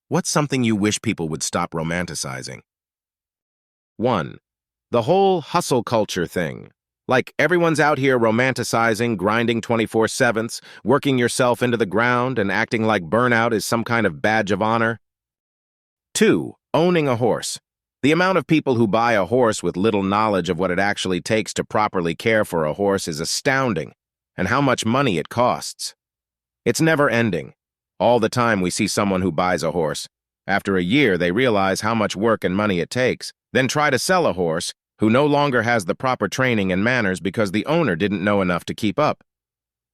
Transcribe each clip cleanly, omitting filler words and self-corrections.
What's something you wish people would stop romanticizing? 1. The whole hustle culture thing. Like everyone's out here romanticizing, grinding 24/7s, working yourself into the ground, and acting like burnout is some kind of badge of honor. 2. Owning a horse. The amount of people who buy a horse with little knowledge of what it actually takes to properly care for a horse is astounding, and how much money it costs. It's never ending. All the time we see someone who buys a horse. After a year, they realize how much work and money it takes, then try to sell a horse who no longer has the proper training and manners because the owner didn't know enough to keep up.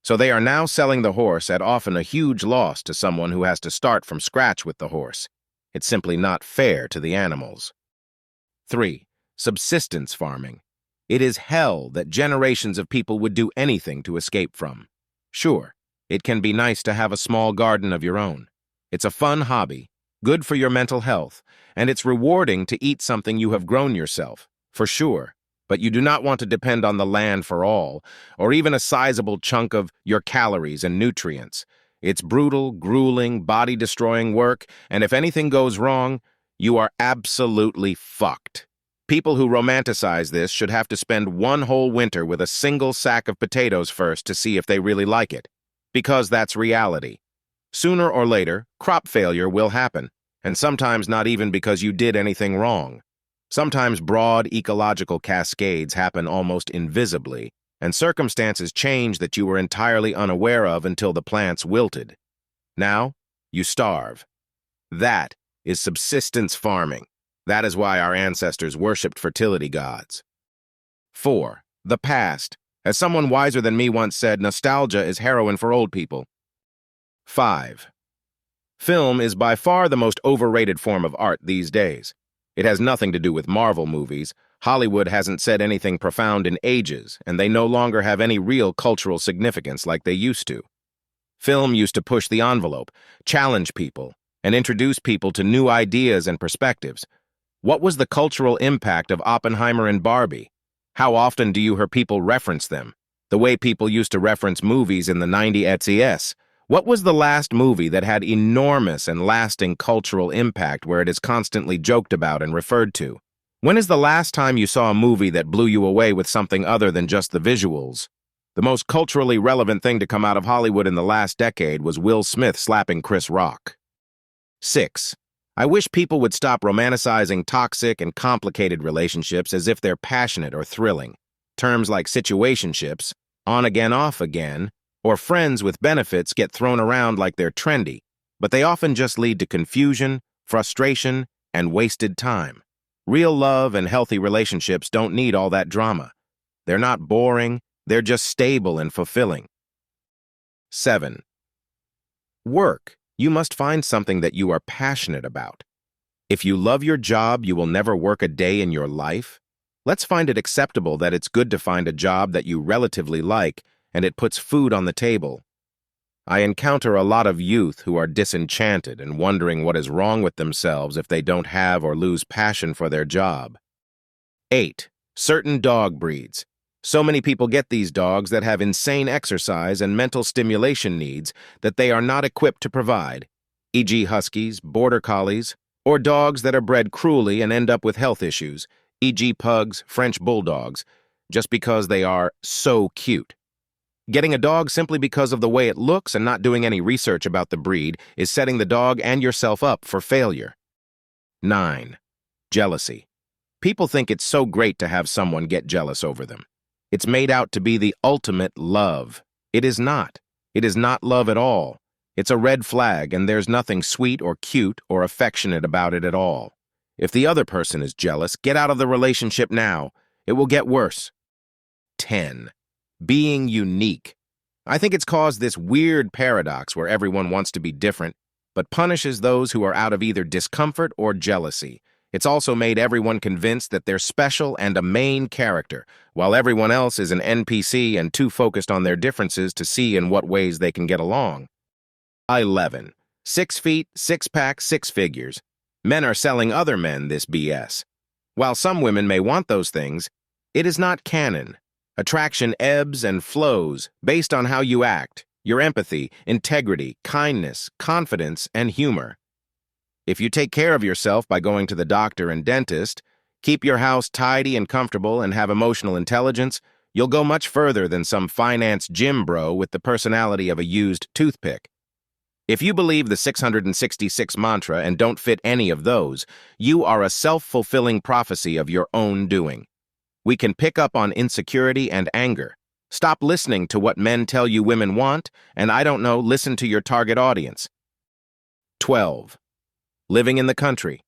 So they are now selling the horse at often a huge loss to someone who has to start from scratch with the horse. It's simply not fair to the animals. 3. Subsistence farming. It is hell that generations of people would do anything to escape from. Sure, it can be nice to have a small garden of your own. It's a fun hobby, good for your mental health, and it's rewarding to eat something you have grown yourself, for sure. But you do not want to depend on the land for all, or even a sizable chunk of your calories and nutrients. It's brutal, grueling, body-destroying work, and if anything goes wrong, you are absolutely fucked. People who romanticize this should have to spend one whole winter with a single sack of potatoes first to see if they really like it. Because that's reality. Sooner or later, crop failure will happen, and sometimes not even because you did anything wrong. Sometimes broad ecological cascades happen almost invisibly, and circumstances change that you were entirely unaware of until the plants wilted. Now, you starve. That is subsistence farming. That is why our ancestors worshipped fertility gods. 4. The past. As someone wiser than me once said, nostalgia is heroin for old people. 5. Film is by far the most overrated form of art these days. It has nothing to do with Marvel movies. Hollywood hasn't said anything profound in ages, and they no longer have any real cultural significance like they used to. Film used to push the envelope, challenge people, and introduce people to new ideas and perspectives. What was the cultural impact of Oppenheimer and Barbie? How often do you hear people reference them? The way people used to reference movies in the 90s. What was the last movie that had enormous and lasting cultural impact where it is constantly joked about and referred to? When is the last time you saw a movie that blew you away with something other than just the visuals? The most culturally relevant thing to come out of Hollywood in the last decade was Will Smith slapping Chris Rock. 6. I wish people would stop romanticizing toxic and complicated relationships as if they're passionate or thrilling. Terms like situationships, on again, off again, or friends with benefits get thrown around like they're trendy, but they often just lead to confusion, frustration, and wasted time. Real love and healthy relationships don't need all that drama. They're not boring, they're just stable and fulfilling. 7. Work. You must find something that you are passionate about. If you love your job, you will never work a day in your life. Let's find it acceptable that it's good to find a job that you relatively like and it puts food on the table. I encounter a lot of youth who are disenchanted and wondering what is wrong with themselves if they don't have or lose passion for their job. 8. Certain dog breeds. So many people get these dogs that have insane exercise and mental stimulation needs that they are not equipped to provide, e.g. huskies, border collies, or dogs that are bred cruelly and end up with health issues, e.g. pugs, French bulldogs, just because they are so cute. Getting a dog simply because of the way it looks and not doing any research about the breed is setting the dog and yourself up for failure. 9. Jealousy. People think it's so great to have someone get jealous over them. It's made out to be the ultimate love. It is not. It is not love at all. It's a red flag, and there's nothing sweet or cute or affectionate about it at all. If the other person is jealous, get out of the relationship now. It will get worse. 10. Being unique. I think it's caused this weird paradox where everyone wants to be different, but punishes those who are out of either discomfort or jealousy. It's also made everyone convinced that they're special and a main character, while everyone else is an NPC and too focused on their differences to see in what ways they can get along. 11. 6 feet, 6-pack, 6 figures. Men are selling other men this BS. While some women may want those things, it is not canon. Attraction ebbs and flows based on how you act, your empathy, integrity, kindness, confidence, and humor. If you take care of yourself by going to the doctor and dentist, keep your house tidy and comfortable, and have emotional intelligence, you'll go much further than some finance gym bro with the personality of a used toothpick. If you believe the 666 mantra and don't fit any of those, you are a self-fulfilling prophecy of your own doing. We can pick up on insecurity and anger. Stop listening to what men tell you women want, and listen to your target audience. 12. Living in the country.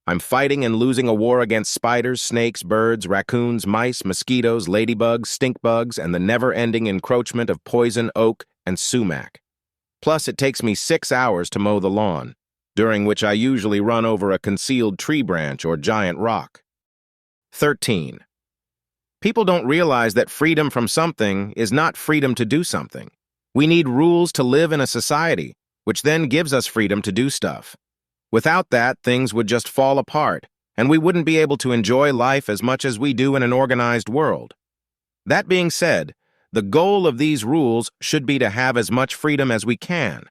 I'm fighting and losing a war against spiders, snakes, birds, raccoons, mice, mosquitoes, ladybugs, stink bugs, and the never-ending encroachment of poison oak and sumac. Plus, it takes me 6 hours to mow the lawn, during which I usually run over a concealed tree branch or giant rock. 13. People don't realize that freedom from something is not freedom to do something. We need rules to live in a society, which then gives us freedom to do stuff. Without that, things would just fall apart, and we wouldn't be able to enjoy life as much as we do in an organized world. That being said, the goal of these rules should be to have as much freedom as we can.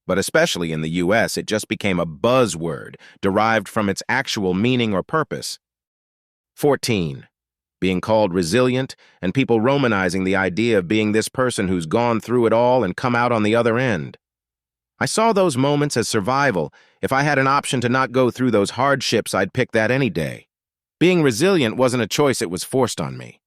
But especially in the US, it just became a buzzword derived from its actual meaning or purpose. 14. Being called resilient, and people romanizing the idea of being this person who's gone through it all and come out on the other end. I saw those moments as survival. If I had an option to not go through those hardships, I'd pick that any day. Being resilient wasn't a choice, it was forced on me.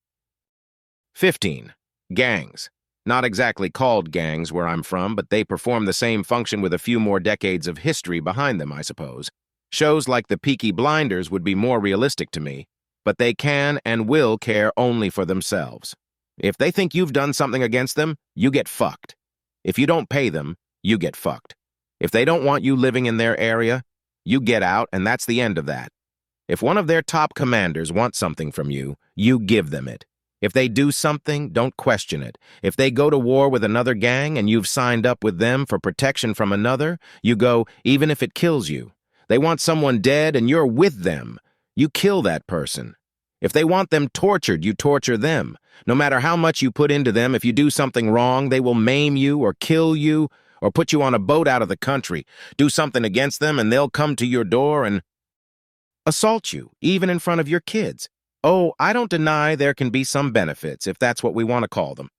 15. Gangs. Not exactly called gangs where I'm from, but they perform the same function with a few more decades of history behind them, I suppose. Shows like the Peaky Blinders would be more realistic to me, but they can and will care only for themselves. If they think you've done something against them, you get fucked. If you don't pay them, you get fucked. If they don't want you living in their area, you get out, and that's the end of that. If one of their top commanders wants something from you, you give them it. If they do something, don't question it. If they go to war with another gang and you've signed up with them for protection from another, you go, even if it kills you. They want someone dead and you're with them. You kill that person. If they want them tortured, you torture them. No matter how much you put into them, if you do something wrong, they will maim you or kill you or put you on a boat out of the country. Do something against them and they'll come to your door and assault you, even in front of your kids. Oh, I don't deny there can be some benefits, if that's what we want to call them.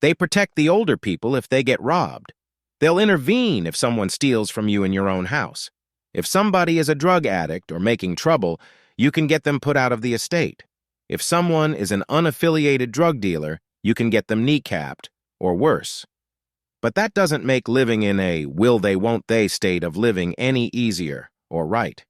They protect the older people if they get robbed. They'll intervene if someone steals from you in your own house. If somebody is a drug addict or making trouble, you can get them put out of the estate. If someone is an unaffiliated drug dealer, you can get them kneecapped, or worse. But that doesn't make living in a will-they-won't-they state of living any easier or right.